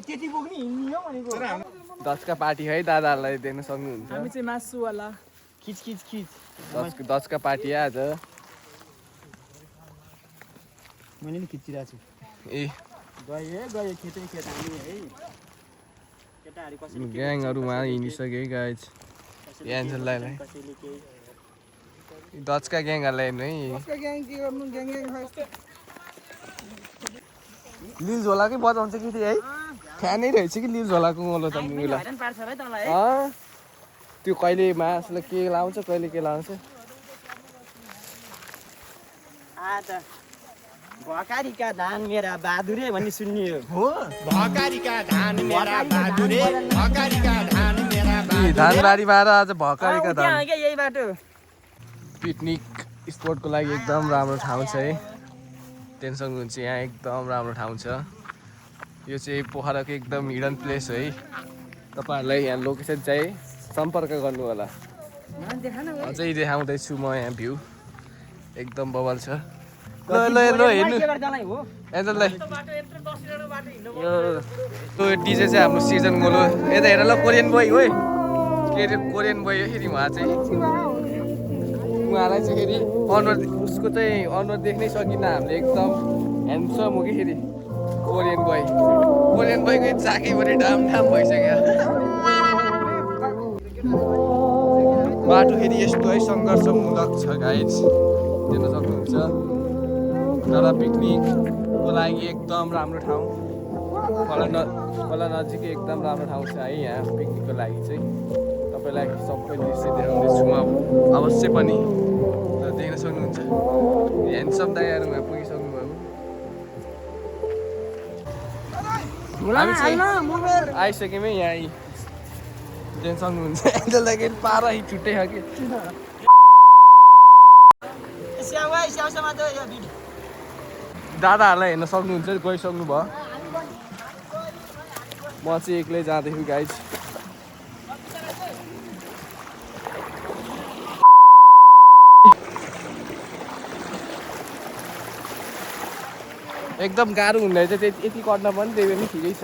त्यति पुग्ने हिँड्ने हो भनेको 10 का पार्टी है दादाहरूलाई देख्न सक्नुहुन्छ हामी चाहिँ मासुवाला खिच 10 का पार्टी आज मैले नि खिचिरहेको छु ए गयो खेतै खेत हामी है केटाहरु कसैले ग्याङहरु वहाँ हिँडिसके गाइज एन्जललाई 10 का ग्याङहरुलाई हेर्नु है 10 का ग्याङ के गर्नु ग्याङ फर्स्ट लिल झोलाकै बजाउँछ कि त्यो है फ्यानै रहेछ कि लिल झोलाको गोलो त मुला हैरान पार्छ भाइ तँलाई त्यो कहिले मासले के लाउँछ कहिले के लाउँछ भकारीका धान मेरा बहादुरे भन्ने सुन्नियो हो भकारीका धान मेरा बहादुरे भकारीका धान मेरा बहादुरे धानबारीबाट आज भकारीका धान यही बाटो पिकनिक स्पोटको लागि एकदम राम्रो ठाउँ छ है टेन्सन हुन्छ यहाँ एकदम राम्रो ठाउँ छ यो चाहिँ पोखराको एकदम हिडन प्लेस है तपाईहरुलाई यहाँ लोकेसन चाहिँ सम्पर्क गर्नु होला अझै देखाउँदैछु म यहाँ भ्यू एकदम बवाल छ ल हेर्नु एन्जललाई यो डिजे चाहिँ हाम्रो सिजन गोलो यता हेर ल कोरियन बोय हो के अरे कोरियन बोय हो फेरि उहाँ चाहिँ उहाँलाई चाहिँ फेरि अनुहार उसको चाहिँ अनुहार देख्नै सकिन्न हामीले एकदम ह्यान्डसम हो कि फेरि कोरियन बोयको चाकैभरि डाम भइसक्यो बाटो फेरि यस्तो है सङ्घर्षमूलक छ गाइज देख्न सक्नुहुन्छ तर पिकनिकको लागि एकदम राम्रो ठाउँ खोला नजिकै एकदम राम्रो ठाउँ छ है यहाँ पिकनिकको लागि चाहिँ तपाईँलाई सबै दृश्य देखाउँदैछु म अवश्य पनि देख्न सक्नुहुन्छ ह्यान्डसम दाइहरू यहाँ पुगिसक्नु भएको हामी चाहिँ आइसक्यौँ है यहाँ देख्न सक्नुहुन्छ एन्जललाई पारा छुट्टै खालके दादाहरूलाई हेर्न सक्नुहुन्छ गइसक्नु भयो म चाहिँ एक्लै जाँदैछु गाइज एकदम गाह्रो हुँदैछ यति कट्न पनि त्यही पनि ठिकै छ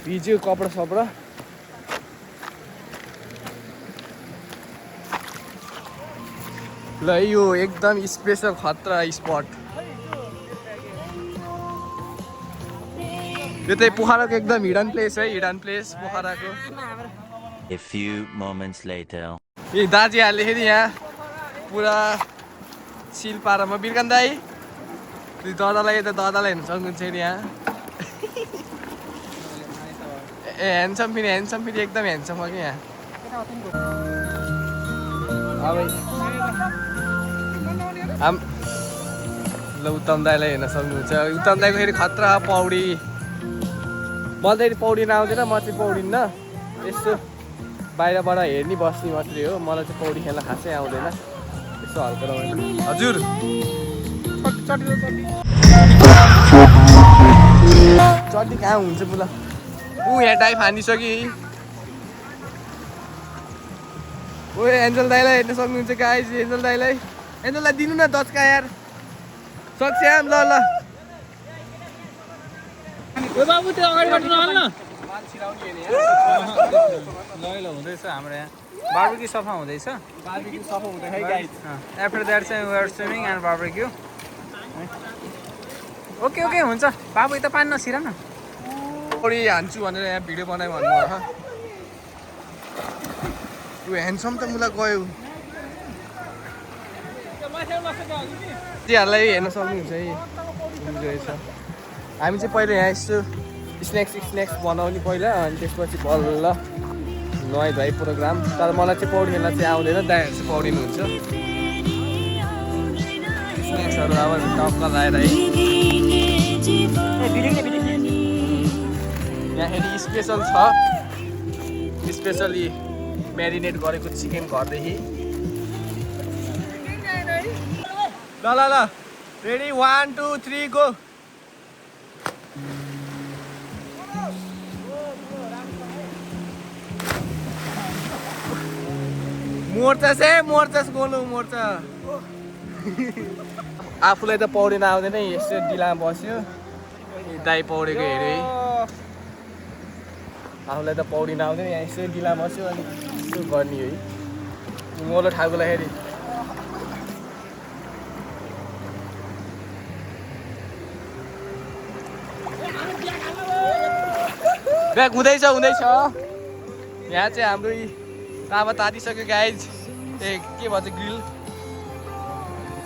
भिज्यो कपडा सपडा ल यो एकदम स्पेसल खतरा स्पट यो चाहिँ पोखराको एकदम हिडन प्लेस है हिडन प्लेस पोखराको A few moments later. ए दाजुहरूले फेरि यहाँ पुरा सिल पारामा बिर्कन दाई दादालाई हेर्न सक्नुहुन्छ फेरि यहाँ ए ह्यान्डसम फेरि एकदम ह्यान्डसम हो कि यहाँ ल उत्तम दाईलाई हेर्न सक्नुहुन्छ उत्तम दाईको फेरि खतरा पौडी मलाई त पौडी नआउँदैन म चाहिँ पौडिन्न यस्तो बाहिरबाट हेर्ने बस्ने मात्रै हो मलाई चाहिँ पौडी खेल्न खासै आउँदैन यसो हल्का रमाइलो हजुर चट्नी कहाँ हुन्छ बुला यहाँ टाइप हानिसक्यो ओ एन्जल दाईलाई हेर्न सक्नुहुन्छ गाइज एन्जल दाईलाई दिनु न 10 का यार सक्स्याम ल ओ बाबु त्यो अगाडिबाट नहाल्न ल हुँदैछ हाम्रो यहाँ बार्बेक्यू सफा हुँदैछ आफ्टर द्याट चाहिँ we are swimming and barbecue okay हुन्छ बाबु यता पानी नछिरा न पौडी हान्छु भनेर यहाँ भिडियो बनायो भन्नुभयो यो ह्यान्डसम त मलाई गयो तीहरूलाई हेर्न सक्नुहुन्छ है हामी चाहिँ पहिला यहाँ यसो स्न्याक्स बनाउने पहिला अनि त्यसपछि बल्ल नुहाइ धुवाइ प्रोग्राम तर मलाई चाहिँ पौडी खेल्न चाहिँ आउँदैन दाइहरू चाहिँ पौडिनुहुन्छ स्न्याक्सहरू अब टक्क लगाएर है यहाँ स्पेसल छ स्पेसली म्यारिनेट गरेको चिकन घरदेखि ल रेडी 1 2 3 गो मोर्चा गोलो मोर्चा आफूलाई त पौडिन आउँदैन यस्तो डिलामा बस्यो दाई पौडेको हेरे आफूलाई त पौडी नआउँदैन यहाँ यसो गिला मस्यो अनि यसो गर्ने है उँगलो ठाकुलाई हेरी ब्याग हुँदैछ यहाँ चाहिँ हाम्रो तामा तातिसक्यो गाइज ए के भन्छ ग्रिल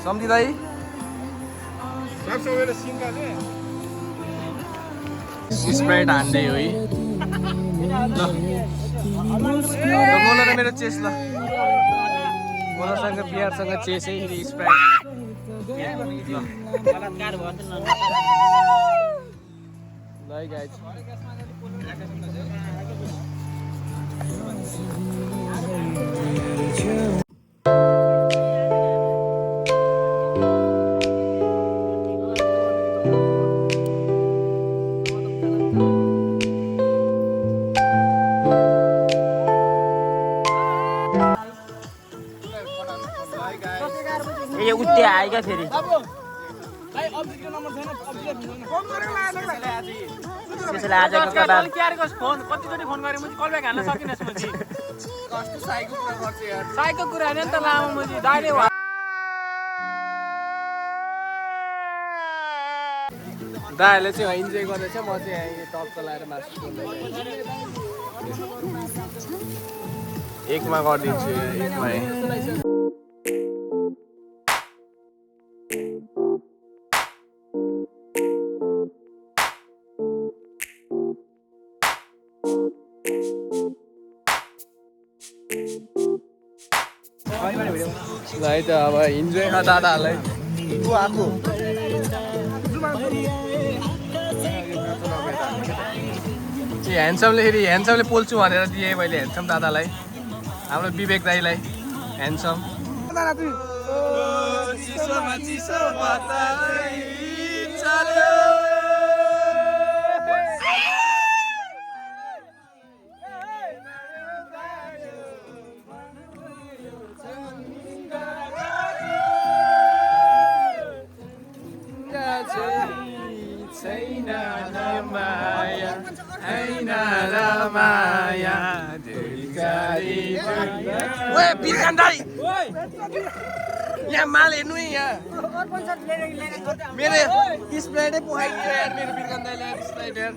सम्झिँदै स्प्राइट हान्दै हो है ल गोलो र मेरो चेस ल गोलोसँग बिहारसँग चेस है फेरि स्प्राइट ल गाइज ये उठ्दै आएका फेरि त्यसैले आजको कथा फोन कतिचोटि फोन गरेँ मैले कल ब्याक हाल्न सकिनस् मैले साइको कुरा नि त लामो मैले दाइले दाइहरूले चाहिँ इन्जोय गर्दैछ म चाहिँ यहाँ टपको लगाएर मासु एकमा गरिदिन्छु एकमा ल है त अब इन्जोय दादाहरूलाई आएको ह्यान्डसमले पोल्छु भनेर दिएँ मैले ह्यान्डसम दादालाई हाम्रो विवेक दाईलाई ह्यान्डसम यहाँ माल हेर्नु यहाँ मेरो स्प्राइटै पुगाइदियो यार मेरो बिर्खन दाइले स्प्राइट यार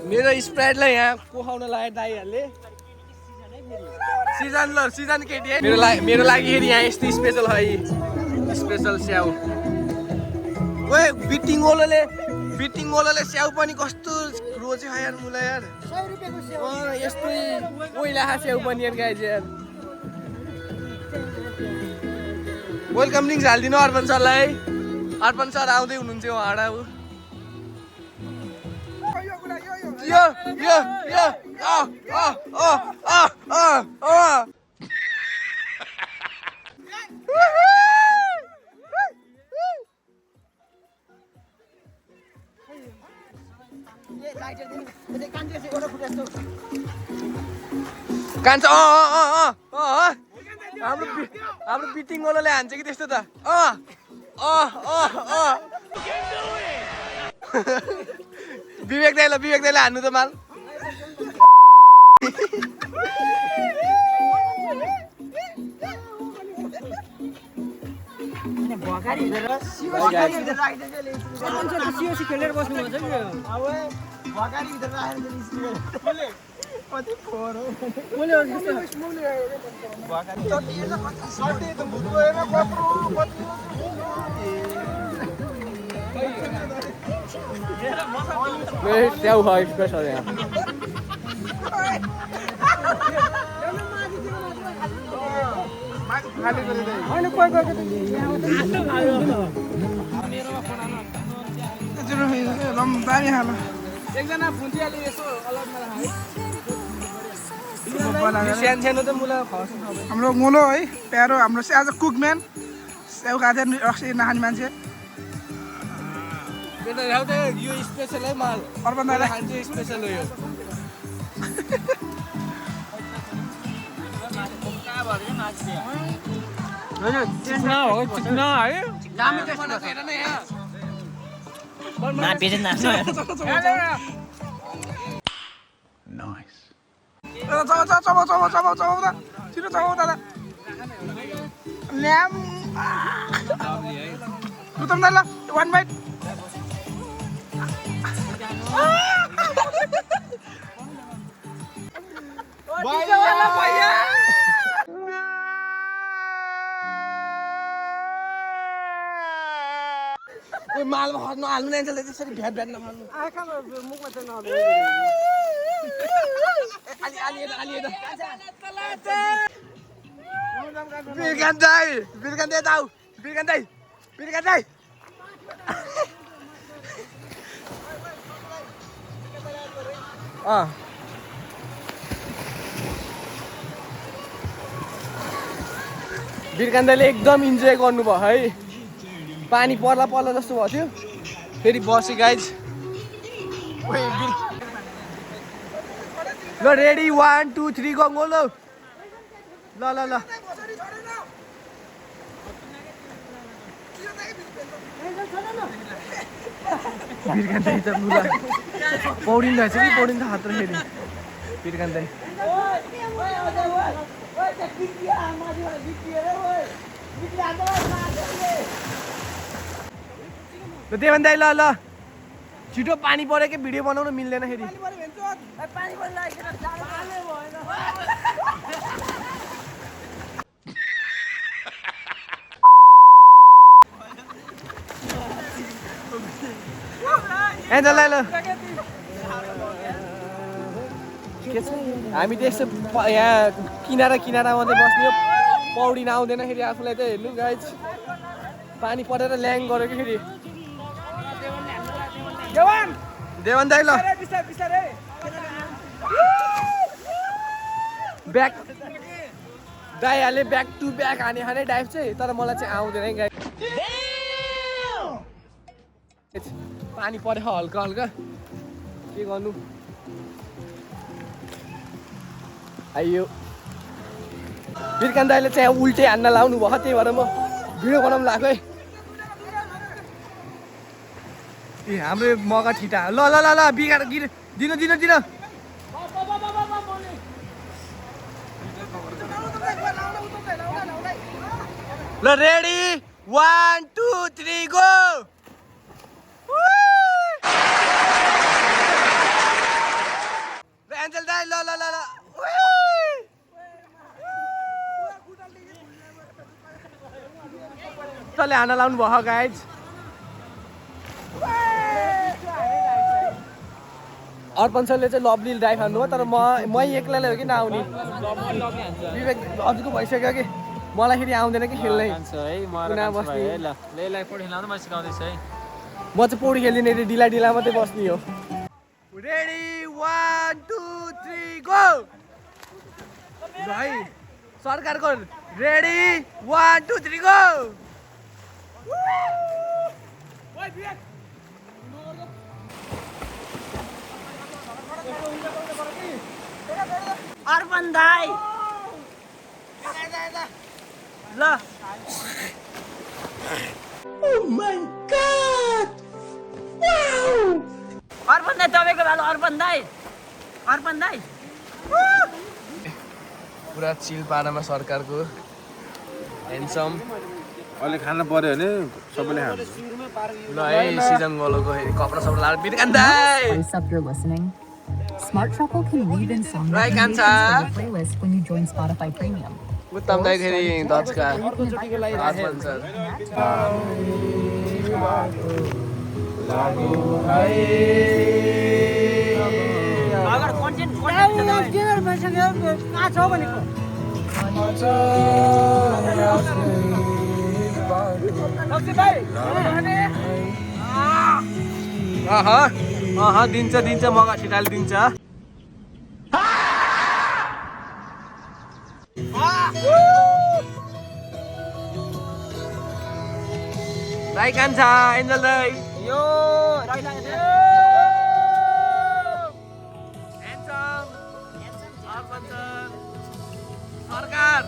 मेरो स्प्राइटलाई यहाँ पोखाउन लाग्यो दाइहरूले सिजन केटी है मेरो लागि यहाँ यस्तो स्पेसल है स्पेसल स्याउ ओए बिटिङोलोले स्याउ पनि कस्तो रोज्यो यार मुला यार यस्तै ओइला स्याउ पनि यार गाइज यार वेलकम लिङ्क हालिदिनु अर्पण सरलाई अर्पण सर आउँदै हुनुहुन्छ उहाँबाट यो यो यो कान्छ हाम्रो बिटिङवालाले हान्छ कि त्यस्तो त विवेक दाइलाई हान्नु त माल खेलेर बस्नु स्याउ भयो स्पेसल यहाँ एकजना फुन्चियाले यसो अलगमा सानो त मुला हाम्रो मुलो है प्यारो हाम्रो आज कुकम्यान स्याउ खाँदै रक्सी नखाने मान्छे यो स्पेसल है माल अर्पण दाइलाई खान्छ स्पेसल हो यो चिकना हो चिकना है ना बेचेन ना छिटो चबाउ दादा ल्याम रुतम दादा वान बाइट मालमा खस्नु हाल्नु एन्जलले त्यसरी भ्याट भ्याट नखानु मुखमा चाहिँ नहाल्नु बिरकान्दै दाउ बिरकान्दै बिरकान्दैले एकदम इन्जोय गर्नुभयो है पानी पर्ला पर्ला जस्तो भएको थियो फेरि बस्यो गाइज ल रेडी 1 2 3 गो ल बिरकान्दै त बुला पौडिँदो रहेछ कि पौडिँदो हात फेरि बिरकान्दै ल देवन दाइ ल छिटो पानी पऱ्यो कि भिडियो बनाउनु मिल्दैन फेरि एन्जल ल हामी त यस्तो यहाँ किनारा मात्रै बस्ने हो पौडिन आउँदैन फेरि आफूलाई त हेर्नु गाइज पानी परेर ल्याङ गऱ्यो कि फेरि देवन दाइ ल ब्याक दाइहाले ब्याक टु ब्याक हाने डाइभ चाहिँ तर मलाई चाहिँ आउँदैन है गाई पानी परेको हल्का के गर्नु आइयो बिरकान दाइले चाहिँ उल्टे हान्न लाउनु भयो त्यही भएर म भिडियो बनाउनु लाग्यो है ए हाम्रो मगा ठिटा ल बिगार दिनु ल रेडी 1 2 3 गो एन्जल दाइ ल तले हाना लाउनु भयो गाइज अर्पण सरले चाहिँ लभली ड्राइभ हान्नु हो तर म एक्लैले हो कि नआउने विवेक हजुरको भइसक्यो कि मलाई फेरि आउँदैन कि खेल्नै म चाहिँ पौडी खेल्दिनँ ढिला मात्रै बस्ने हो रेडी 1 2 3 गो भाइ सरकारको रेडी 1 2 3 गो अर्पण दाइ ल Oh my god! Wow! अर्पण दाइ तपाईँको भालो अर्पण दाइ पुरा चिल पारामा सरकारको ह्यान्डसम अहिले खान पर्यो भने सबैले खान्छ ल है सिजन गलोको कपडा सब लाएर बिरकान दाइ Stop your listening. Smart Shuffle can weave in song Right, recommendations Kansa. to your playlist when you join Spotify Premium. उत्तम दाइ फेरि दचका अर्पण सर अगर कन्टेन्ट कहाँ छ भनेको दिन्छ मगा छिटाले दिन्छ राई कान्छ एन्जल दाइ यो राइट सरकार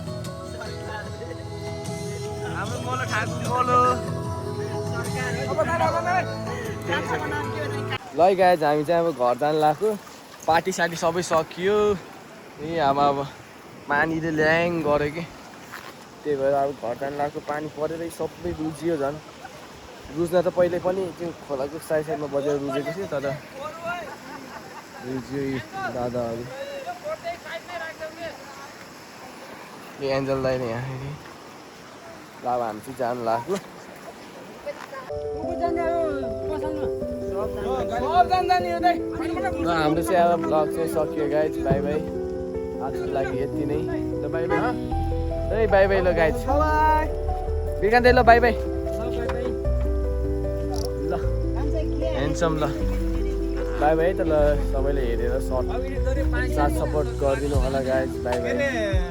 ल गाइज हामी चाहिँ अब घर जानु लाग्यो पार्टी सार्टी सबै सकियो ए अब पानीले ल्याङ गऱ्यो कि त्यही भएर अब घर जानु लाग्यो पानी परेरै सबै रुजियो झन् रुज्न त पहिले पनि त्यो खोलाको साइडमा बजेर रुजेको थियो तर रुजियो दादाहरू एन्जललाई नै यहाँ ल अब हामी चाहिँ जानु लाग्यो ल हाम्रो चाहिँ अब ब्लग चाहिँ सकियो गाइज बाई बाई आजको लागि यति नै ल by by A by by ल गाइज बिरकान्त ल बाई बाई ल ह्यान्डसम ल बाई बाई त ल सबैले हेरेर साथ सपोर्ट गरिदिनु होला गाइज बाई बाई